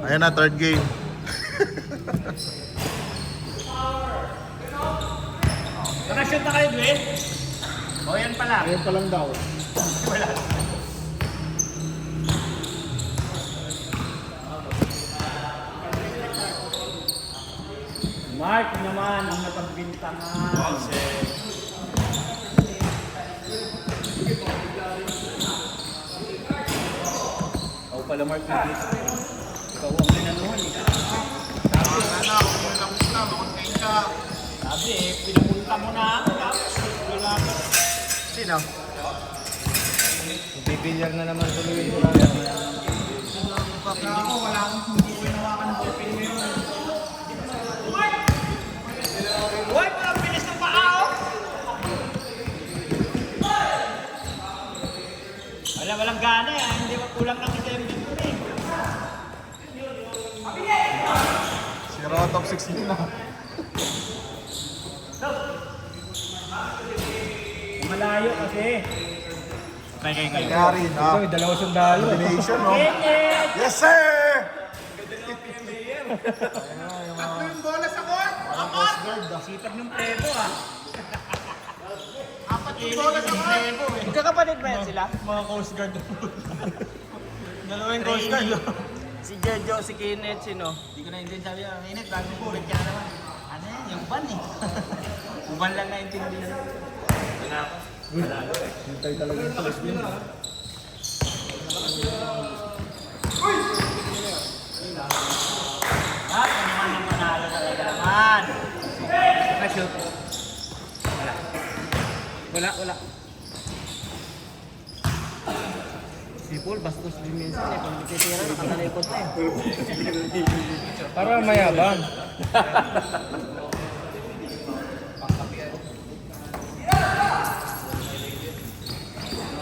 Ayan na, third game. Nakashoot na kayo, Dwayne? O, yan pala. Ayan pa lang daw. Wala. Mark naman ang napagbintangan. Ikaw pala, Mark. Ikaw ang pinanuhan. Sabi pinapunta mo na ako. Wala ka. Sino? Bibilyar na naman tuloy. Hindi ko, wala akong hindi ko inawakan ng ballpen ngayon. Uy, parang bilis ng paa, oh! Walang gana eh, hindi ba kulang ng itembin ko eh. Si Rotop 16 na. Malayo kasi. Kaya. Kaya rin, ha? Ito, dalawa sundalo. Combination, no? Kenneth! Yes, sir! Tatlo yung bola sa court! Apat! Sipag ng plebo ah. Apat yung bola sa plebo eh. Magkakapatid ba yan sila? Mga coast guard. Dalawa yung Coast Guard. Si Jojo, si Kenneth, sino? Hindi ko naintindihan, sabi niya, Kenneth, bagong bulit ka na naman. Ano yan, yung ban eh. Uban lang naintindihan. Hintay talaga yung talas din. At naman ang manalo talaga naman. Nakashoot. Wala. Si Paul, bastos din minsan eh. Kung titira, nakatalikod na eh. Para mayabang.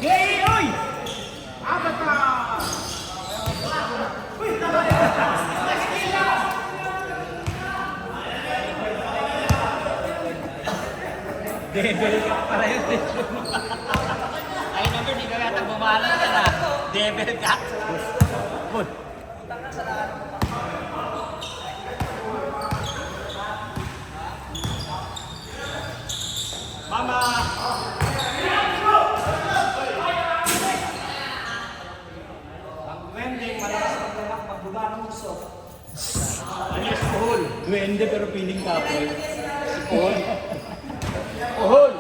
Hey, oy! Apat pa! Devil ka pala yun. Ay, number, di ka yata bumalan ka na. Devil ka. Good. Mama! Wending, malakas magulak, magbaba ng gusto. Alias Paul. Duwende pero piling kapoy. Si Paul. Paul.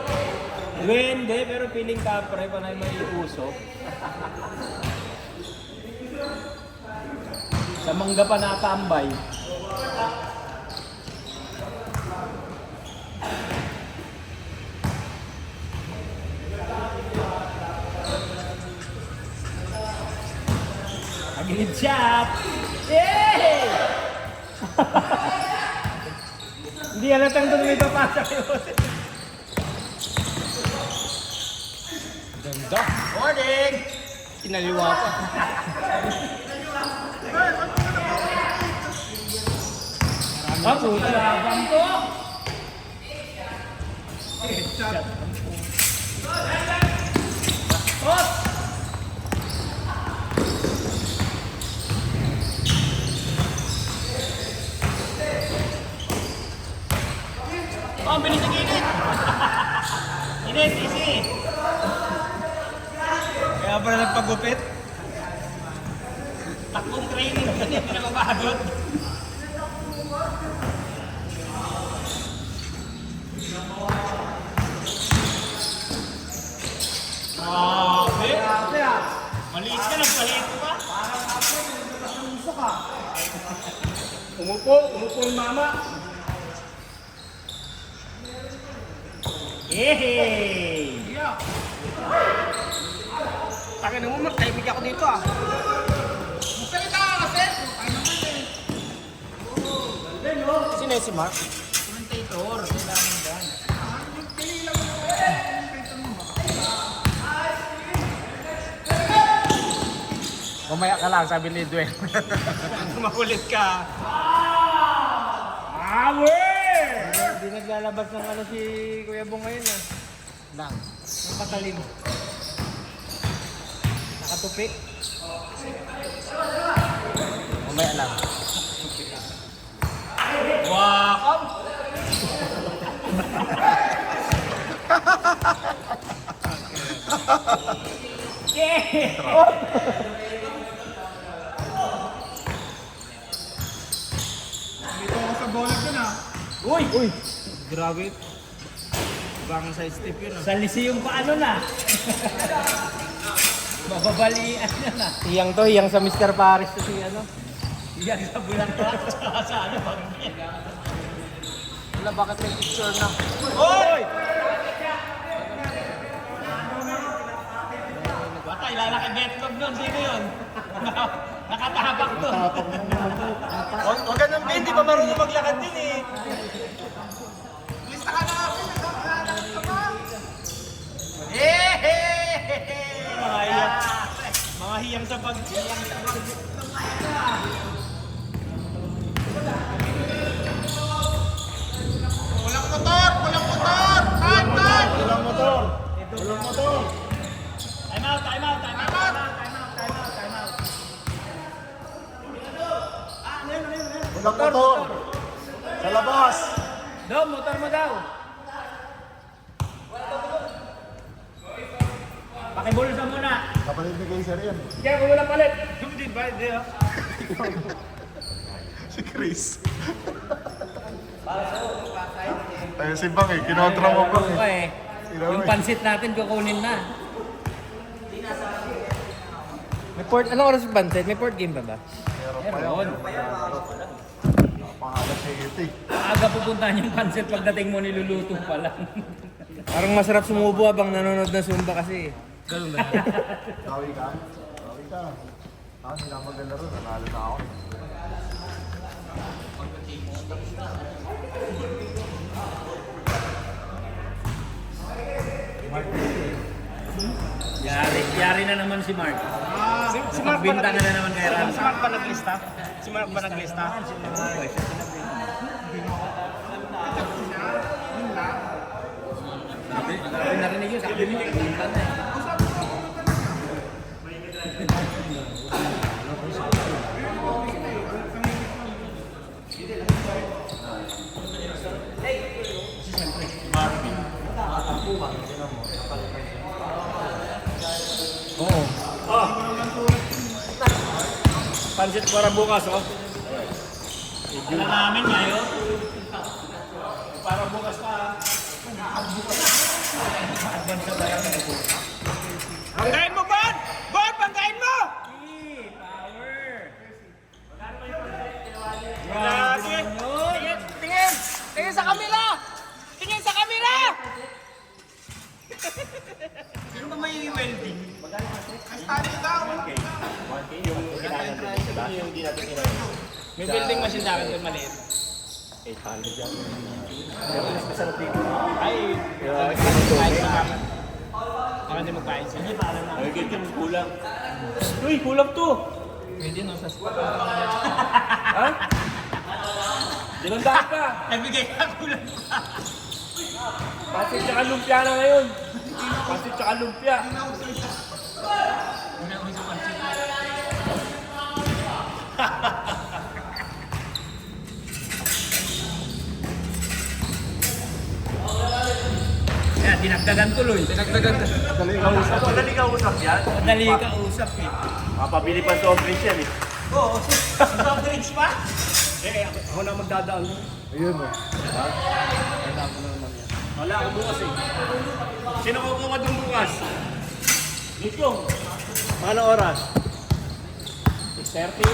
Duwende pero piling kapre, panay may usok. Sa mangga pa natambay. Agilid shot! Yay! Hindi halatang doon may papasok yun. Ganda. Morning! Inaliwa pa. Ah, puta labang to! Hot! Oh, bilis ang init! Init, easy! Kaya pala nagpagupit? Takbong training, hindi na mabagod. Grabe ah! Maliit ka, nagpaliit pa? Umupo yung mama. Yehey! Tangin mo, magtaibig ako dito ah. Magsalita ka kasi! Sino yun si Mark? Commentator, kailangan dyan. Mamaya ka lang, sabi ni Dwayne. Makulit ka. Hindi naglalabas ng ano si Kuya Bong ngayon ah. Lang. Ang patalim. Nakatupi. Mamaya lang. Dito ako sa bola dun ah. Uy! Uy! Grabe. Ibang side step yun. Sa Lyceum pa ano na? Bababalian na. Hiyang to, hiyang sa Mr. Paris to si ano. Yan sa Bulaklak. Tsaka sa ano, Bangin. Wala, bakit may picture na? Hoy! Bata, ilalaki betlog nun. Sino yun? Nakatabak doon. Huwag ka nang hindi pa marunong maglakad din eh. Lista ka na ako. Mga hiyang. Mga hiyang sa pag... Walang motor! Walang motor! Time! Time! Walang motor. Walang motor. Time out, time out, time out, time out, time out, time out, time out. Walang motor. Sa labas. Dom, motor mo daw. Pakibulsa muna. Kapalit ni Kaiser yan. Kaya kung wala palit. Hindi ba? Hindi ah. Si Chris. Tayo si Bang eh. Kinontra mo Bang Ano eh. eh. Yung pansit natin kukunin na. May port, anong oras yung banset? May port game ba ba? Meron. Pangalan si Iti. Aga pupuntahan yung pansit pagdating mo niluluto pa lang. Parang masarap sumubo habang nanonood ng Zumba kasi. Ganun ba? Tawi ka? Tawi ka. Ah, hindi na maglaro. Nanalo na ako. Yari na naman si Mark. Si Mark ba Nagbintangan na naman kay Ram. Si Mark ba naglista? Si Mark ba naglista? Narinig yun, sabi mo, nagbintan na eh. Oo. Pansit para bukas oh. Alam namin ngayon. Para bukas ka. Pangkain mo, Bon! Bon, pangkain mo! Power! Grabe! Tingin! Tingin! Tingin sa kamera! Tingin sa kamera! Sino ba may welding? May welding machine sa akin doon maliit. 800 yan. Pero mas masarap dito. Ay! Magpain sa kama. Baka hindi magpain siya. Hindi, paalam na. Ay, ganyan, kulang. Uy, kulang to! Pwede no, sa spot. Ha? Dinanda ka! Nagbigay ka kulang pa. Pasit tsaka lumpia na ngayon. Pasit tsaka lumpia. Kaya dinagdagan tuloy. Madali ka usap yan. Madali ka usap eh. Mapabili pa soft drinks yan eh. Oo, soft drinks pa? Eh, ako na magdadaan. Ayun o. Wala ako bukas eh. Sino kukuha doon bukas? Nico. Ano oras? 6:30.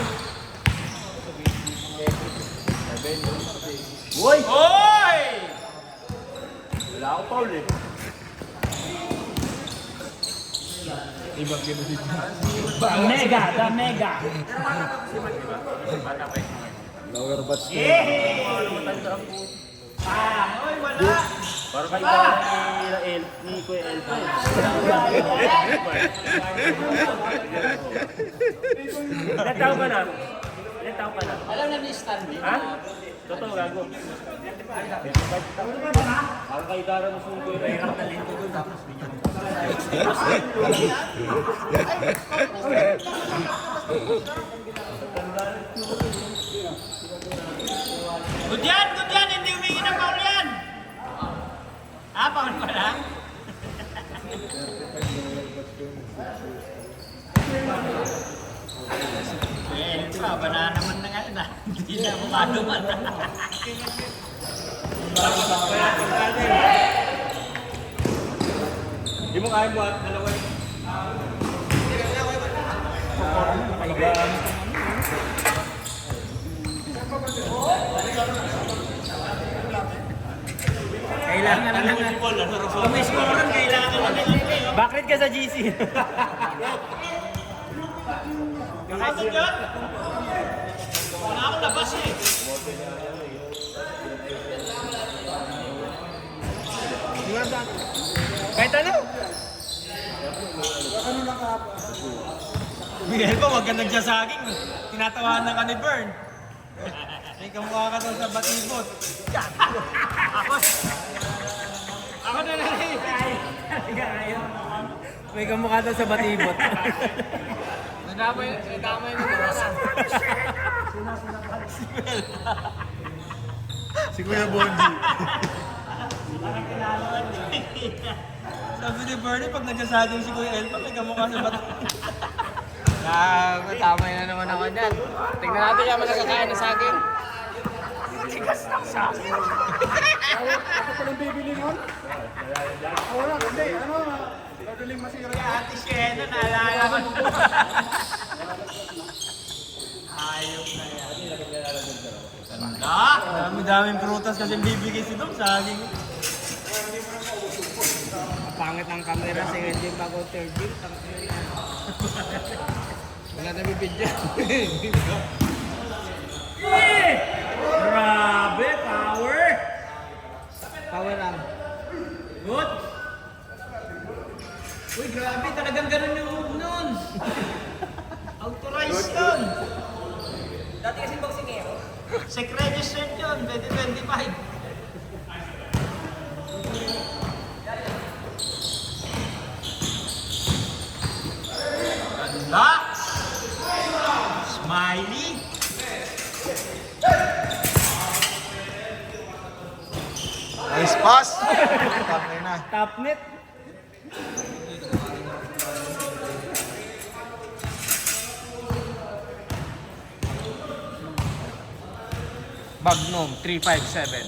Uy! Uy! Wala ako Paul eh. The mega, the mega. Lower batch ko. Uy, wala! Para kayo ni Kuya Elpo. Ilan taon ka na? Ilan taon ka na? Alam na ni Stanley. Ha? Totoo, gago. Para kayo dara mo sa Kuya Elpo. Good yan! Hindi humingi ng foul yan! Ah, foul pa lang? Eh, baba naman na ngayon ah. Hindi na bumaluman. Hindi mo kaya buhat dalawa yun. Kailangan na lang. Kumiscoran, kailangan na lang. Bakit ka sa GC? Nakasa dyan? Wala akong labas eh. Kahit ano? Miguel pa, wag ka nagsasaging. Tinatawanan ka ni Bern. May kamukha ka daw sa batibot. Ako na lang eh. May kamukha daw sa batibot. Nadamay na naman. Si Kuya Bonji. Sabi ni Bernie, pag nagsasaging si Kuya Elpa, may kamukha sa batibot. Tama na naman ako dyan. Tingnan natin yung mga nagkakain ng saging. Tigas ng saging. Ako palang bibili nun? Wala, hindi. Ano? Gagaling masira. Kaya Ate Shena, naalala ko. Ayok na yan. Ganda! Dami-daming prutas kasi bibigay si Dom, saging. Pangit ang camera si Renjin bago third year. Wala na bibidya. Grabe, power! Power lang. Good! Uy, grabe, talagang ganun yung move nun. Authorized yun. Dati kasi boxing eh. Sec registered yun, 2025. Ganda! Smiley! Nice pass. Tangin na. Top net. Magnum 357.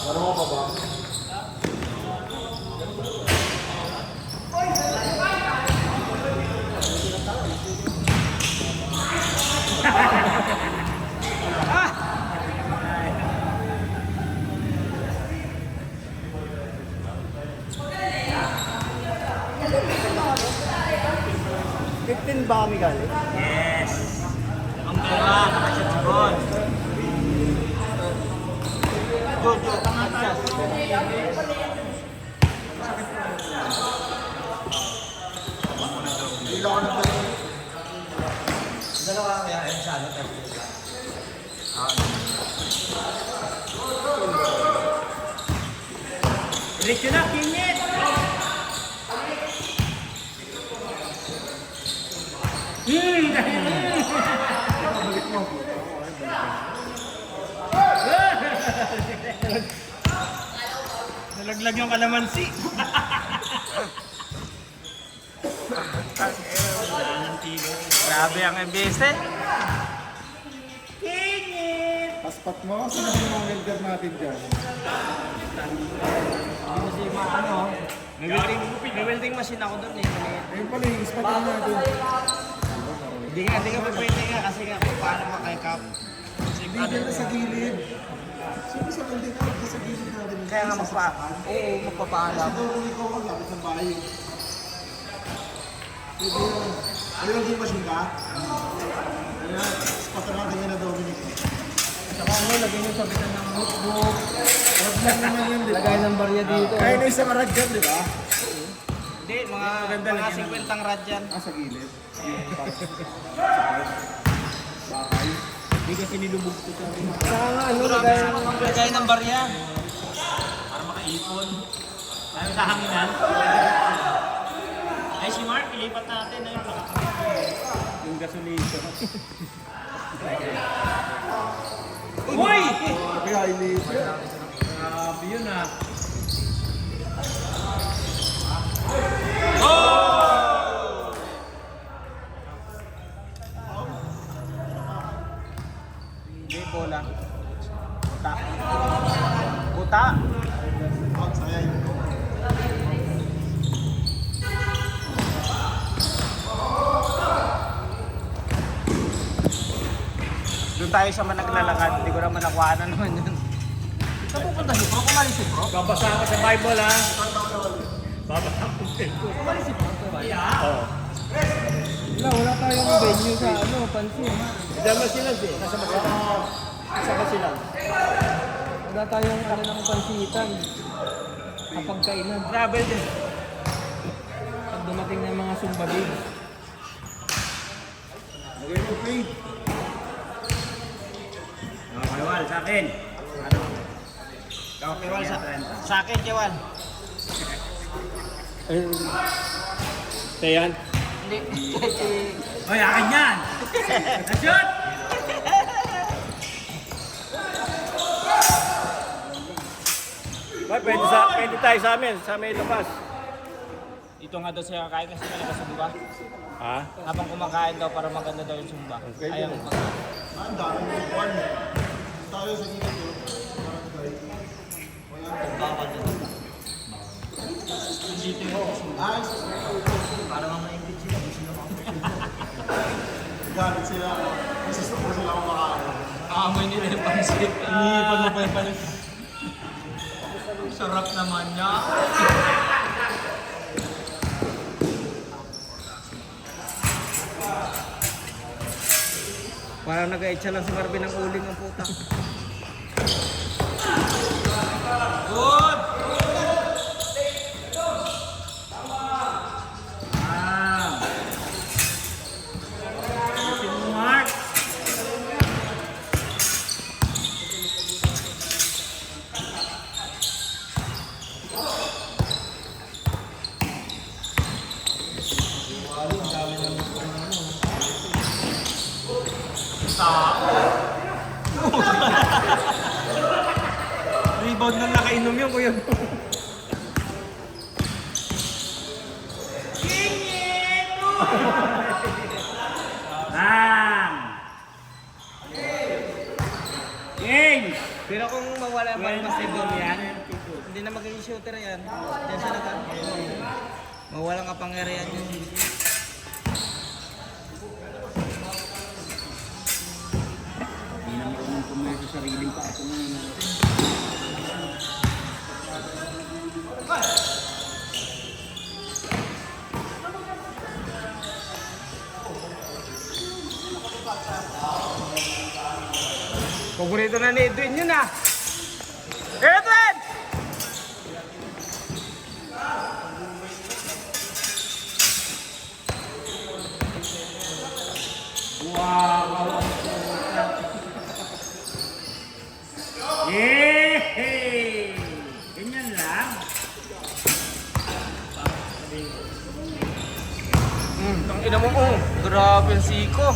Ano mo pa ba? Ba kami galing? Yes! Ang gawa, nakashot si Bon. Go, pangatas. Hindi lang ako nagdala. Dalawa kaya yan sa ano tayo. Diretso na, kinyit! Balik mo. Nalaglag yung kalamansi. Grabe ang MBS eh. Paspat mo. Sino yung mga welder natin dyan? Kasi ano, may welding machine ako doon eh. Ayun pala yung ispat na natin. Hindi nga pa pwede nga kasi nga kung paano makikap. Hindi dyan na sa gilid. Sino sa welding natin sa gilid natin? Kaya nga magpapaalam. Ito kung ikaw maglapit ng bahay. Pwede yun. Ano yung welding machine ka? Ayan. Ispat na natin yun na Dominic. Saka ano, lagyan yung sabitan ng notebook. Huwag lang naman yun, di ba? Lagay ng barya dito. Kaya na isang rad dyan, di ba? Hindi, mga 50 rad yan. Ah, sa gilid. Hindi kasi nilubog ko sa rin. Saka nga ano, Grabe sa mga lagay ng barya. Para makaipon. Ayaw sa hanginan. Ay si Mark, ilipat natin. yung gasolina. Uy! Kaya ilis. Grabe yun ah. tayo sa managlalakad. Hindi ko naman nakuha na naman yun. Saan pupunta si Bro? Kumali si Bro? Babasa ka sa Bible ha. Babasa ko sa Bible. Kumali si Bro. Oo. Wala tayong venue sa pansin. Dama sila eh. Kasama sila. Wala tayong ng pansitan. Kapag kainan. Travel din. Pag dumating ng mga Zumba babes. Lagay mo, Pete. Kewal, sa akin. Kewal, sa akin, Kewal. Sayan. Hindi. Hoy, akin yan! Na-shoot! Ba, pwede tayo sa amin. Sa amin ilabas. Dito nga daw siya kakain kasi malakas sa buka. Ha? Habang kumakain daw para maganda daw yung sumba. Okay, Ayaw yun. Ang dami mo kwan. Tayo sa gilid yun. Ayos. Para mga maingit sila. Galit sila. Gusto ko sila kumakain. Aamoy nila yung pansit. Iniipan mo pa yung pansit. Sarap naman niya. Parang nag-aitsa lang si Marvin ng uling ang puta. Good! Mark! Rebound nang nakainom yun, kuya. Pero kung mawala pa yung basketball yan, hindi na magiging shooter yan. Diyan siya mawalang kapangyarihan yun. Hindi na marunong kumain sa sariling pa ako na. Paborito na ni Edwin yun ah! Edwin! Wow! Yehey! Ganyan lang. Ang ina mo, oh! Grabe ang siko!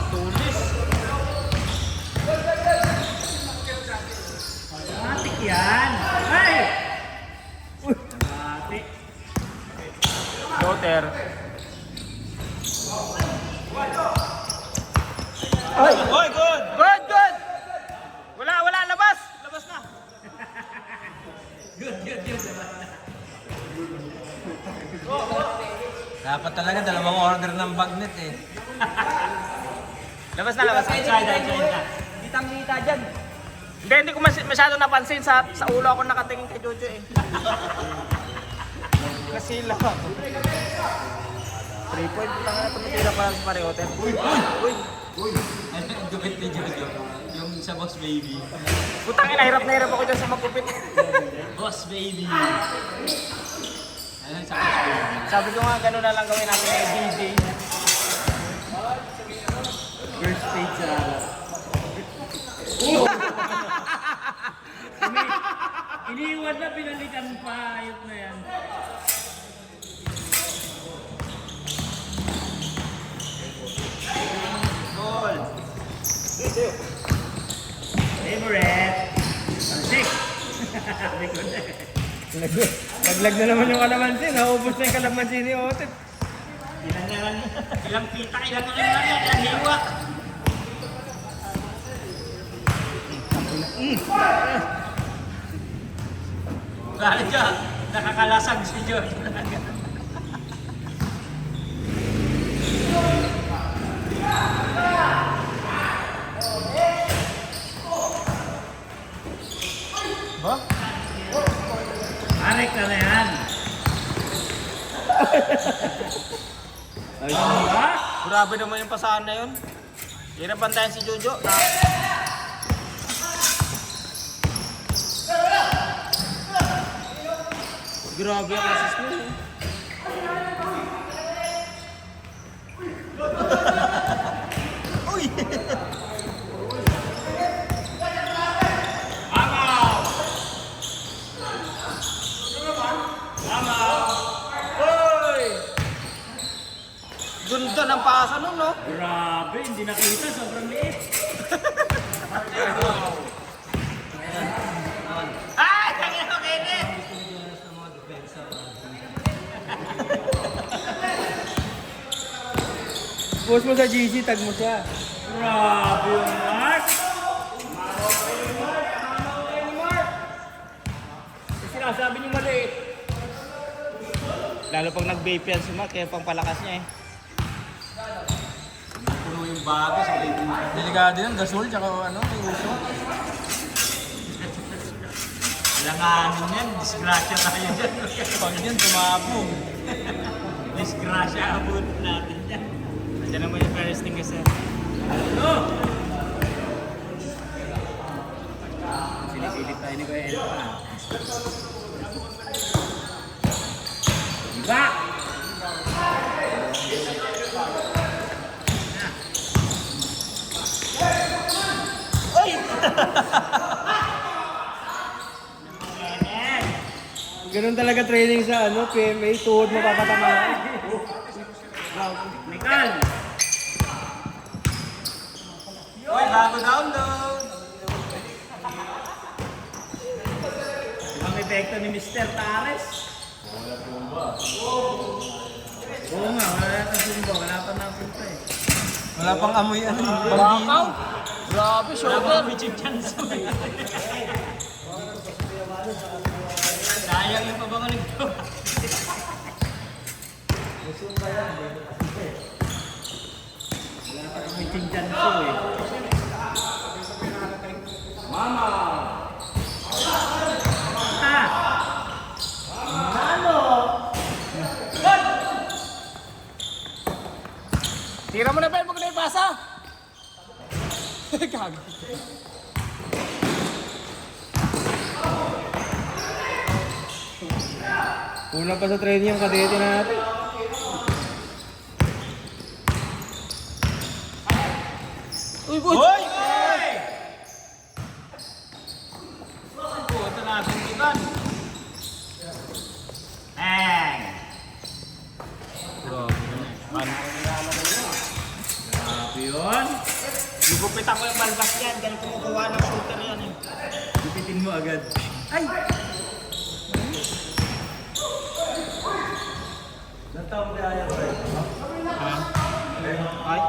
Tulis! Matik yan! Ay! Matik! Shooter! Ay! Oy, good! Good, good! Wala, labas! Labas na! Good. Dapat talaga dalawang order ng bagnet eh. labas na. Inside na. Kitang-kita dyan. Hindi ko masyado napansin sa ulo ako nakatingin kay Jojo eh. Kasila. 3 point lang na tumitira pa sa parehote. Uy! Ano yung gupit ni Jojo? Yung sa Boss Baby. Putang ina, hirap ako dyan sa magupit. Boss Baby. Ano sa Boss Baby? Sabi ko nga gano'n na lang gawin natin kay DJ. First stage sa iniiwan na, pinalitan pa. Ayot na yan. Goal! Favorite! Six! Naglag na naman yung kalamansi. Naubos na yung kalamansi ni Otep. Ilang pita, ilang hiwa. Galit siya. Nakakalasag si George. Ay, diba? Grabe naman yung pasahan na yun. Hirap bantayan si Jojo. Grabe ang assist mo. Uy! Ganda ng pasa nun, no? Grabe, hindi nakita. Sobrang liit. Ay! Tangin mo, Kenneth! Post mo sa GC, tag mo siya. Grabe yung Mark. Sinasabi niyo maliit. Lalo pag nag-vape yan si Mark, kaya pang palakas niya eh. Puno yung bago sa delikado yan, gasol, tsaka ano, may uso. Langanin yan, disgrasya tayo dyan. Pag yan, tumabog. Disgrasya, abutin natin dyan. Nandiyan naman yung first thing kasi. Sinisilip tayo ni Kuya Elpa. Diba? Ganun talaga training sa ano, PMA, tuhod mo papatamaan. Mikal! Uy, bago download! Ang epekto ni Mr. Tares. Oo nga, wala na sumba, wala pa napunta eh. Wala pang amoy ano. Bakaw! Grabe, shoulder! Sayang yung pabangan nito. Wala pa kami chinchan ko eh. Mama! Tira mo na ba yung pag naipasa? Gago. Una pa sa training yung kadete natin. Uy, boy! Uy! Puta natin, Ivan. Bang! Grabe yun. Gugupitan ko yung balbas yan. Ganun kumukuha ng shooter yan eh. Gupitin mo agad. Ay! Ilang taon kaya yan? Ay.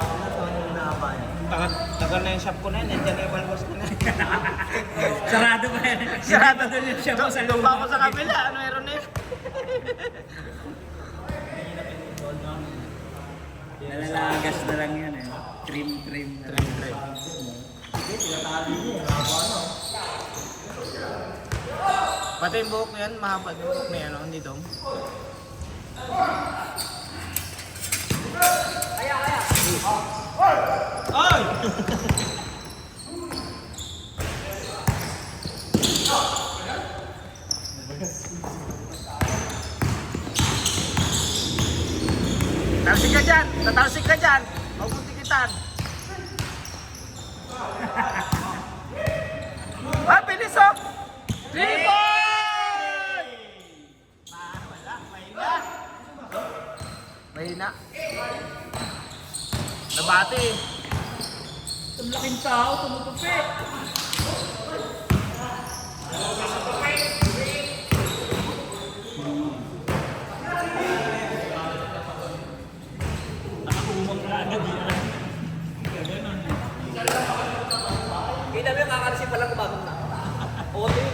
Tagal na yung shop ko na yan. Nandiyan na yung balbas ko na yan. Sarado pa yan. Sarado doon yung siya mo sa Doon pa ako sa kabila. Ano meron na yun? Nalalagas na lang yan eh. Trim. Pati yung buhok na yan. Mahaba yung buhok na yan. Hindi dong. Ay! Tatalsik ka dyan! Tatalsik ka dyan! Huwag mong tikitan! Ah, bilis oh! 3 points! Wala, mahina. Mahina. Nabati eh. Ang laking tao, tumutupi. Nakakumang na agad yan. Kita mo yung kakarasin palang kumagong na. Oo, yun.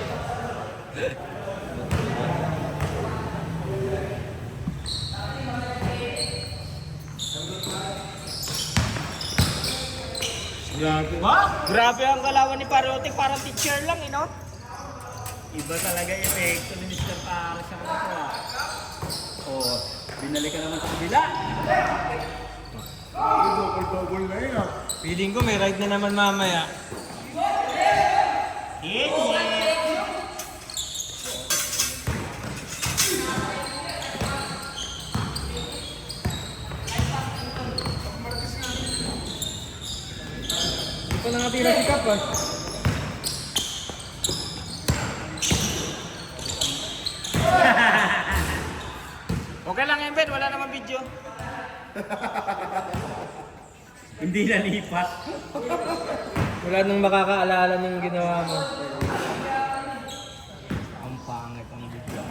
Grabe. Grabe ang galawan ni Parotic, parang teacher lang, eh, no? Iba talaga yung epekto ni Mr. Paris sa mga. Oh, binalik ka naman sa kabila. Feeling ko may ride na naman mamaya. Ito na natira si Kap ah. Okay lang yan, Ben. Wala naman video. Hindi nalipat. Wala nang makakaalala ng ginawa mo. Ang pangit ang video.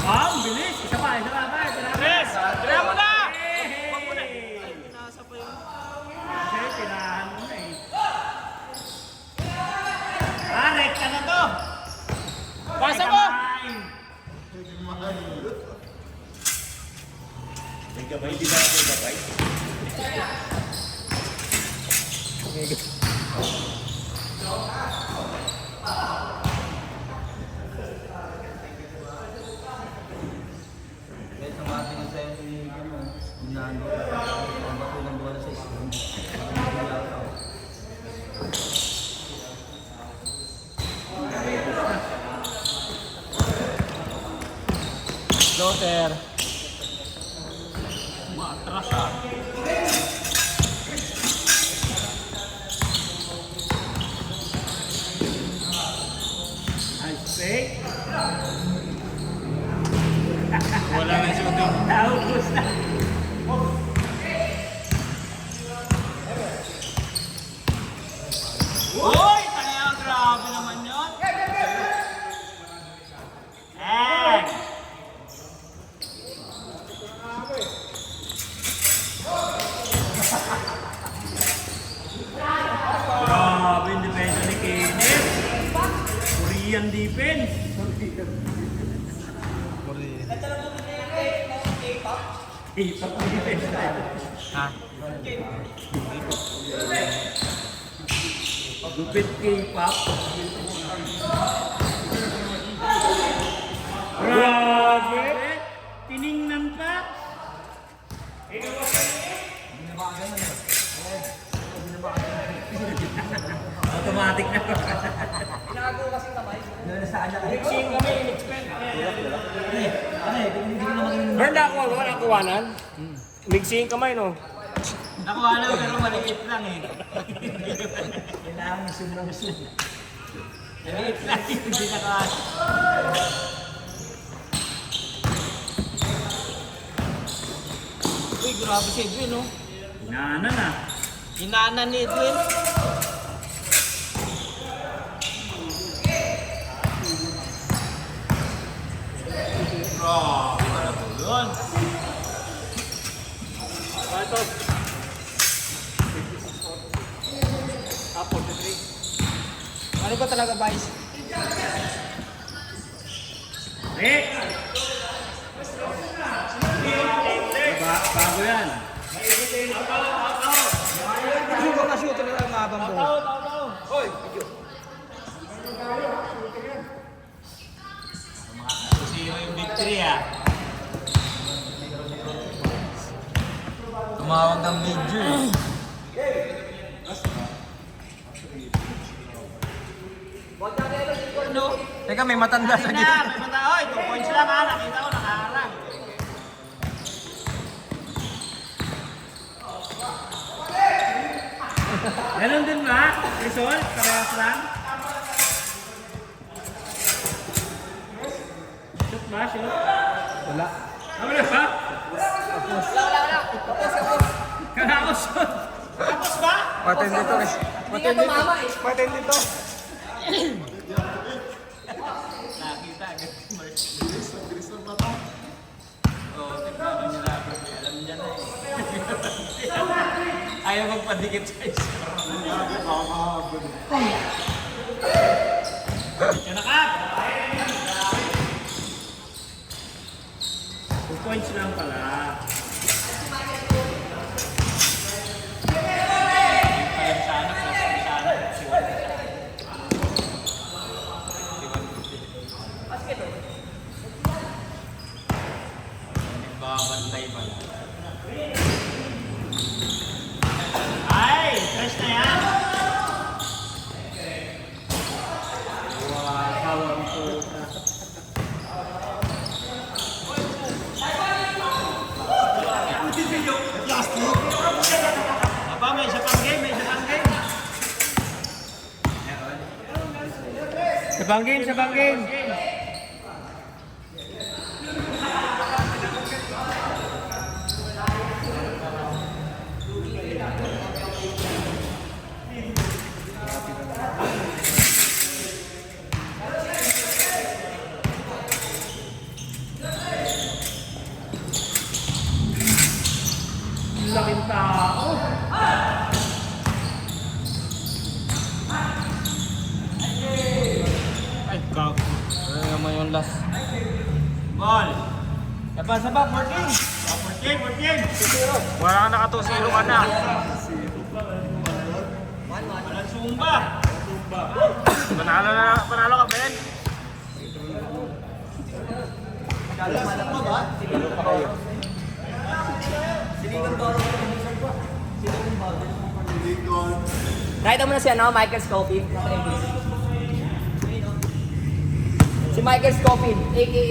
Ah, ang bilis. Isa pa. Chris! Tira mo na! Huwag mo na. Ay, pinasa pa yun. Kasi tinahan mo na eh. Ah, rekta na to. Pasa mo! May gabay, di ba? May gabay. Kahit ang mga pinagsayo ni Nando, ang bato ng buwan sa islam. Daughter. Nice fake. Wala na shooting. Naubos na. Uy! Kaya grabe naman yun. Eh! Grabe yung depensa ni Kenneth. Korean defense. K-pop defense na yun. Ha? Gupit K-pop. Grabe! Tiningnan pa. Automatic na. Tinago kasing kamay. Mixing kami, in-expect. Bern, wala kuwanan. Mixing kamay no. Nakuha na pero maliit lang eh. Kailangan zoom ng zoom. Maliit lang, hindi naka... Uy, grabe si Edwin, no? Inana na. Inana ni Edwin. Grabe na po yun. Ano ba talaga, Vice? Eh! Bago yan. Ano ba na-shoot na lang mabang po? Hoy, video. Sino yung victory, ah? Tumawag ng video eh. Ano? Teka, may matanda sa May gitna. mata. Oy, 2 points lang, ha? Nakita ko, nakaharang. Ganon din ba? Result? Parehas lang? Shoot ba? Shoot? Wala. Wala ba? Wala. Kala ko shoot. Tapos ba? Paten dito guys. Hindi nga tumama eh. Paten dito. Nakita agad si Mark. Oo, tignan nyo na. Alam niya na eh. Ayaw magpadikit sa isa. Yan na ka! 2 points lang pala. Alam sana, plus sana. Si Juan. Basket oh. Sa banggin, sa banggin. Laking tao. Ay, gago. Ano naman yung last? Ball. Saba, 14. Wala ka naka-2-0 ka na. Walang sumba. Panalo ka, Ben. Nakita mo na si Michael Scofield. Si Michael Scofield, a.k.a.